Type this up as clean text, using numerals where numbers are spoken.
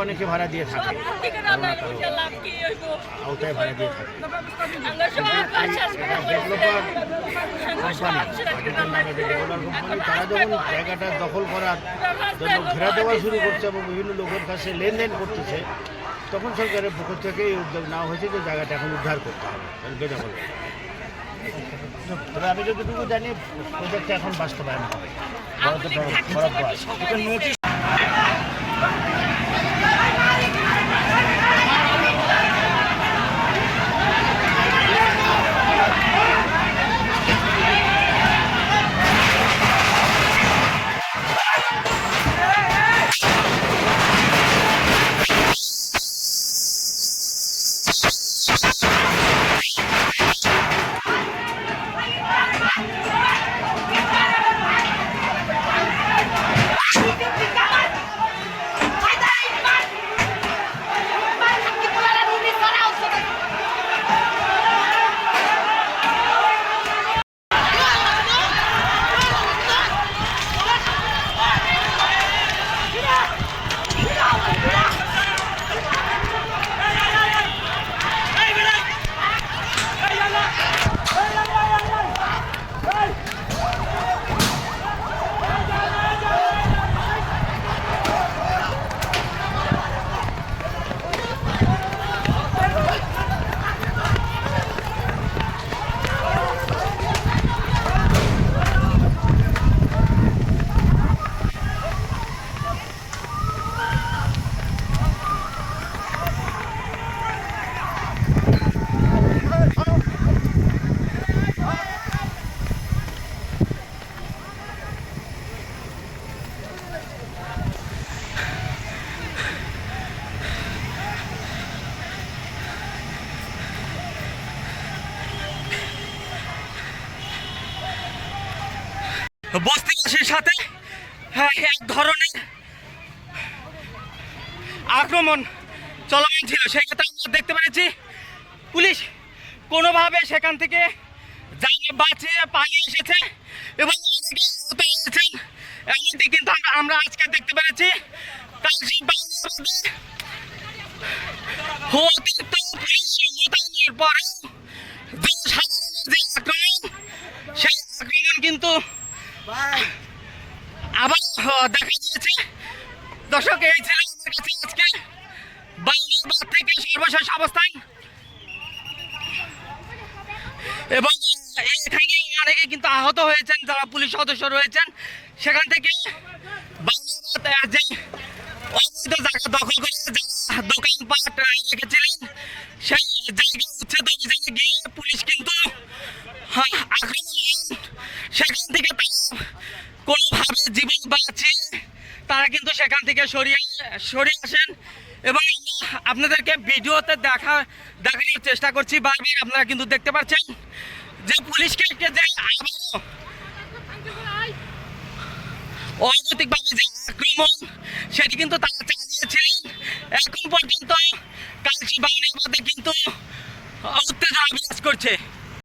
অনেকে ভাড়া দিয়ে থাকে, আওতায় ভাড়া দিয়ে থাকে। ডেভেলপার কোম্পানি তারা যখন জায়গাটা দখল করার জন্য ঘেরা দেওয়া শুরু করছে এবং বিভিন্ন লোকের কাছে লেনদেন করতেছে, তখন সরকারের পক্ষ থেকে এই উদ্যোগ নেওয়া হয়েছে যে জায়গাটা এখন উদ্ধার করতে হবে বেদখল। তবে আমি যতটুকু জানি প্রজেক্টটা এখন বাস্তবায়ন হবে, বরাদ্দ আছে। বস্তিবাসীর সাথে এক ধরনের আক্রমণ চলমান ছিল। সেই ক্ষেত্রে আমরা দেখতে পেরেছি পুলিশ কোনোভাবে সেখান থেকে বাঁচিয়ে পালিয়ে এসেছে এবং অনেকে আহত হয়েছেন, এমনটি কিন্তু আমরা আজকে দেখতে পেরেছি। অতিরিক্ত পুলিশ মোতায়েনের পরেও জনসাধারণের যে আক্রমণ, সেই আক্রমণ কিন্তু আবার দেখা দিয়েছে। দর্শক, এই ছিল আমার কাছে আজকে বাউনিয়াবাদ থেকে সর্বশেষ অবস্থান, এবং এখানে অনেকে কিন্তু আহত হয়েছেন যারা পুলিশ সদস্য রয়েছেন। সেখান থেকে বাউনিয়াবাদ যে অবৈধ জায়গা দখল করে যারা দোকানপাট রেখেছিলেন, সেই জায়গা উচ্ছেদ অভিযানে গিয়ে পুলিশ কিন্তু আক্রমণ হন। সেখান থেকে তারা কোনোভাবে জীবন বাঁচিয়ে তারা কিন্তু সেখান থেকে সরিয়ে আসেন, এবং আপনাদেরকে ভিডিওতে দেখানোর চেষ্টা করছি বারবার। আপনারা কিন্তু দেখতে পাচ্ছেন যে পুলিশকে যে আবারও অনৈতিকভাবে যে আক্রমণ, সেটি কিন্তু তারা চালিয়েছিলেন। এখন পর্যন্ত কালচি বাউনিয়াবাদে কিন্তু উত্তেজনা বিরাজ করছে।